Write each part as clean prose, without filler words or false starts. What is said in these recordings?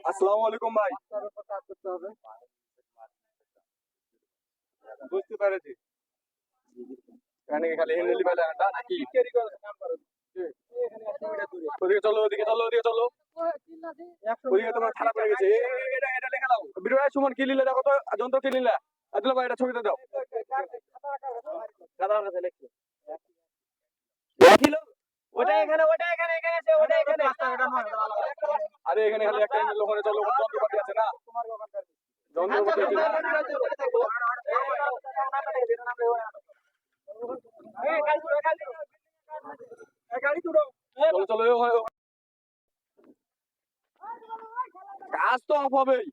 আসসালামু আলাইকুম ভাই। বুঝতে পেরেছি। এখানে খালি হেনলি পাইলে আটা নাকি? ওদিকে চলো, ওদিকে চলো, ওদিকে চলো। ওদিকে তোমার খারাপ হয়ে গেছে। এটা লেখা দাও। বিরোধ সুমন কি লিলে দেখো তো, যন্ত্র কি লিলে? আদিল ভাই এটা ছবিতে দাও। দাদা কাছে লিখো। দেখিলো। ওটা এখানে আছে, ওটা এখানে। আরে এখানে খালি একটা লোকনে চলো, যন্ত্রপাতি আছে না? যন্ত্রপাতি আছে না? চলো চলো, কাজ তো অফ হবেই।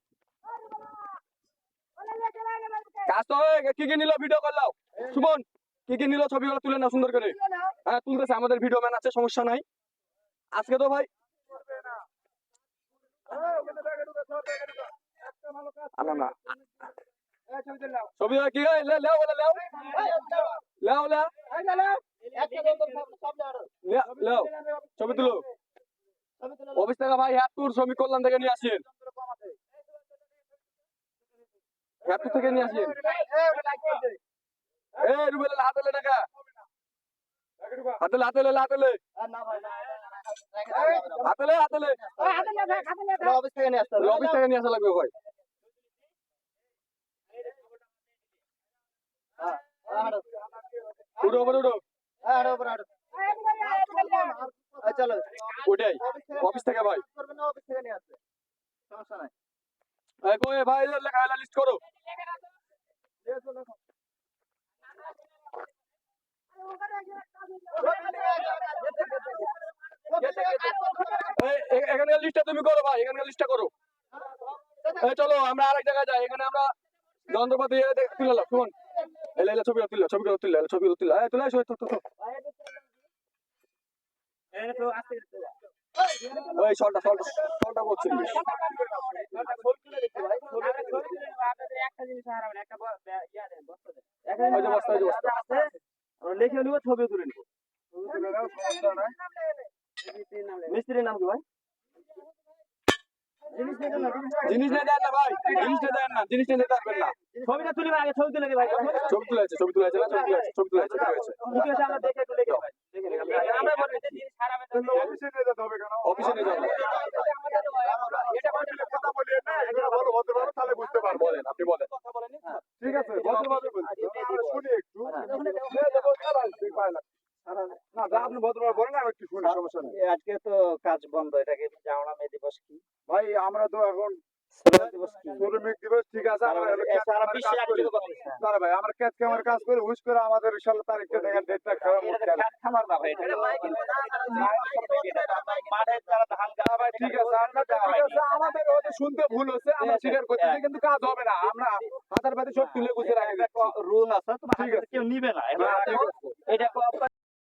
কাজ তো কি কি নিল, ভিডিও করলাও সুমন, কি কি নিল ছবিগুলো তুলে না সুন্দর করে। হ্যাঁ তুলতেছে, আমাদের ভিডিও ম্যান আছে, সমস্যা নাই। আজকে তো ভাই আনা না ছবি কি লেও বলে লেও লেও লেও ছবি তুলো। অফিস থেকে ভাই হ্যাপটুর শ্রমিক কল্যাণ থেকে নিয়ে আসেন, হ্যাপটুর থেকে নিয়ে আসেন। এ রুবেল হাতলে টাকা, হাতলে হাতলে হাতলে হাতলে হাতলে অফিস থেকে নিয়ে আসতে হবে, অফিস থেকে নিয়ে আসা লাগবে ভাই। উঠো উপরে উঠো, চলো ওটাই অফিস থেকে ভাই, অফিস থেকে নিয়ে আসবে, সমস্যা নাই। কই ভাই লেখা লিস্ট করো। এখানকার লিস্টটা তুমি করো ভাই, এখানকার লিস্টটা করো। চলো আমরা আরেক জায়গায় যাই, এখানে আমরা যন্ত্রপাতি তুলে শুন, এলে ছবি তুললে ছবি তুললে ছবি তুললে তুলে আসো ওই শলটা শলটা শলটা করছি। লিখে নিব, ছবি তুলে নিব। মিস্ত্রির নাম কি ভাই? জিনিস নিয়ে দেন না ভাই, জিনিস নিয়ে দেন না, জিনিস নিয়ে যেতে পারবেন না। ছবিটা তুলি আগে, ছবি তুলে ভাই, ছবি তুলে আছে, ছবি তুলে আছে না, ছবি তুলে আছে ঠিক আছে, আমরা দেখে তুলে ভাই, আমরা বলি জিনিস খারাপ হলে অফিসে নিয়ে যেতে হবে। কেন অফিসে নিয়ে যাবেন? এটা কথা বলি না, এটা বলো ভদ্রভাবে, তাহলে বুঝতে পারবো। বলেন, আপনি বলেন। ঠিক আছে ভদ্রভাবে বলছি, শুনি একটু। না আপনি ভদ্রভাবে বলেন, আমি একটু শুনি, সমস্যা নেই। আজকে তো কাজ বন্ধ, এটাকে জানা মে দিবস কি ভাই? আমরা তো এখন শ্রমিক দিবস, ঠিক আছে। ভাই আমরা ক্যামেরা কাজ করে হুশ করে আমাদের 16 তারিখে দেখার ডেটটা খারাপ খামার না ভাই, ঠিক আছে আমাদের হয়তো শুনতে ভুল হচ্ছে, আমরা স্বীকার করতেছি, কিন্তু কাজ হবে না। আমরা হাতের পাতে সব তুলে গুছিয়ে রাখি, রুল আছে, তোমার কেউ নিবে না এটা।